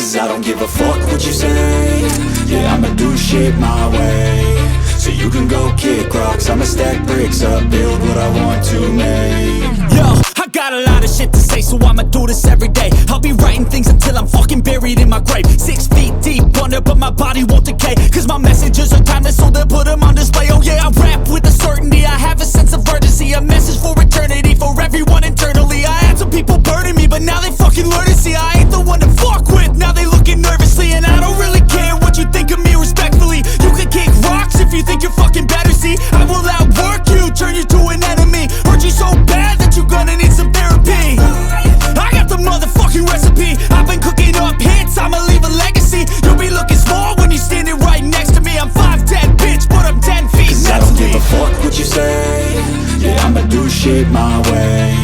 Cause I don't give a fuck what you say. Yeah, I'ma do shit my way. So you can go kick rocks, I'ma stack bricks up, build what I want to make. Yo, I got a lot of shit to say, so I'ma do this every day. I'll be writing things until I'm fucking buried in my grave. 6 feet deep under, but my body won't decay. Cause my messages are timeless, so they'll put them on display. Oh yeah, I rap with a certainty, I have a sense of urgency. A message for eternity, for everyone internally. I had some people burning me, but now they fucking learn to see I ain't the one to fuck with, now they looking nervously. And I don't really care what you think of me, respectfully. You can kick rocks if you think you're fucking better, see. I will outwork you, turn you to an enemy. Hurt you so bad that you're gonna need some therapy. I got the motherfucking recipe, I've been cooking up hits, I'ma leave a legacy. You'll be looking small when you're standing right next to me. I'm 5'10", bitch, but I'm 10 feet. Cause I don't give a fuck what you say. Yeah, I'ma do shit my way.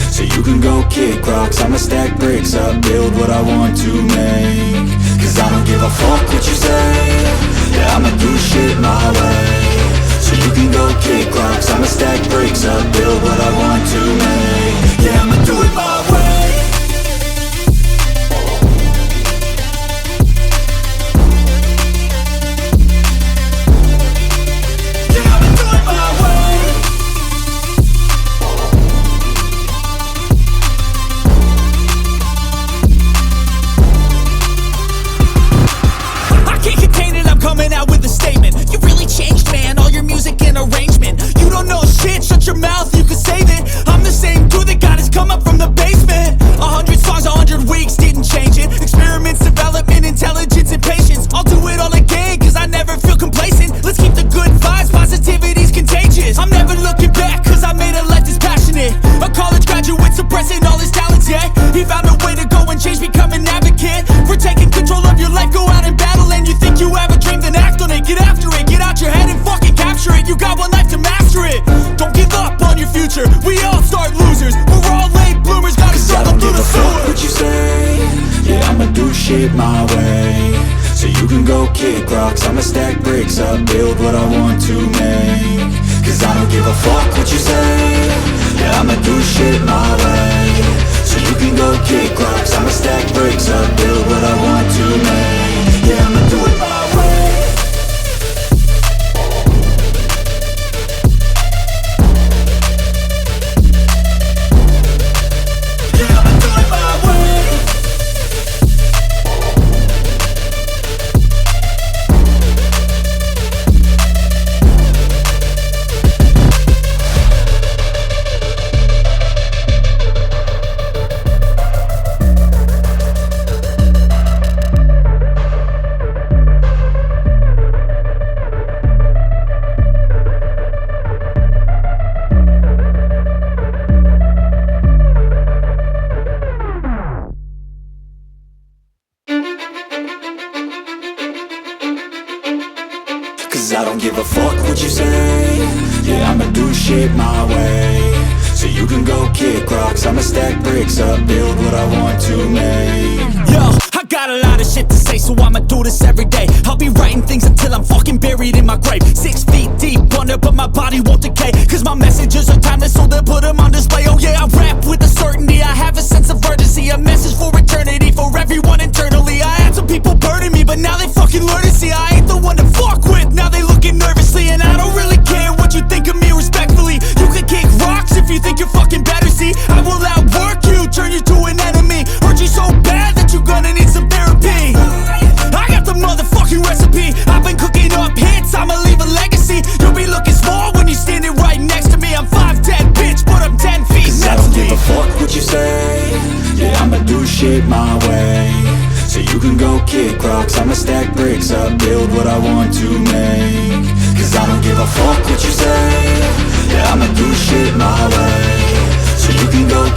So you can go kick rocks, I'ma stack bricks up, build what I want to make. Cause I don't give a fuck what you say. Yeah, I'ma do shit my way. So you can go kick rocks, I'ma stack bricks up, build what I want to make. Yeah, I'ma do it my way. Coming out with a statement. You really changed, man, all your music and arrangement. You don't know shit, shut your mouth, you can save it. I'm the same dude that got his come up from the basement. 100 songs, 100 weeks, didn't change it. Experiments, development, intelligence, and patience. I'll do it all again, cause I never feel complacent. Let's keep the good vibes, positivity's contagious. I'm never looking back, cause I made a life that's passionate. A college graduate suppressing all his talents, yeah. He found a way to go and change, become an advocate for taking control of your life, go out and battle. And you think you have a dream, then act on it, get after it, get out your head and fucking capture it. You got one life to master it. Don't give up on your future, we all start losers. We're all late bloomers, gotta struggle through the sewer. What you say? Yeah, I'ma do shit my way. So you can go kick rocks, I'ma stack bricks up, build what I want to make. Cause I don't give a fuck what you say. Yeah, I'ma do shit my way. So you can go kick rocks, I'ma stack bricks up, build what I want to make. Yeah, I'ma do it my way. Cause I don't give a fuck what you say. Yeah, I'ma do shit my way. So you can go kick rocks, I'ma stack bricks up, build what I want to make. Yo, I got a lot of shit to say, so I'ma do this every day. I'll be writing things until I'm fucking buried in my grave. 6 feet deep under, but my body won't decay. Cause my messages are timeless, so they'll put them on display. Oh yeah, I rap with a certainty, I have a sense of urgency. A message for eternity, for everyone internally. I had some people burning me, but now they fucking learn to see I ain't the one to fuck with, now they looking nervously. And I don't really care what you think of me, respectfully. You can kick rocks if you think you're fucking better, see. I will outwork you, turn you to an enemy. Hurt you so bad that you're gonna need some therapy. I got the motherfucking recipe, I've been cooking up hits, I'ma leave a legacy. You'll be looking small when you're standing right next to me. I'm 5'10", bitch, but I'm 10 feet. Cause I don't give a fuck what you say. Yeah, I'ma do shit my way. So you can go kick rocks, I'ma stack bricks up, build what I want to make. Cause I don't give a fuck what you say. Yeah, I'ma do shit my way. So you can go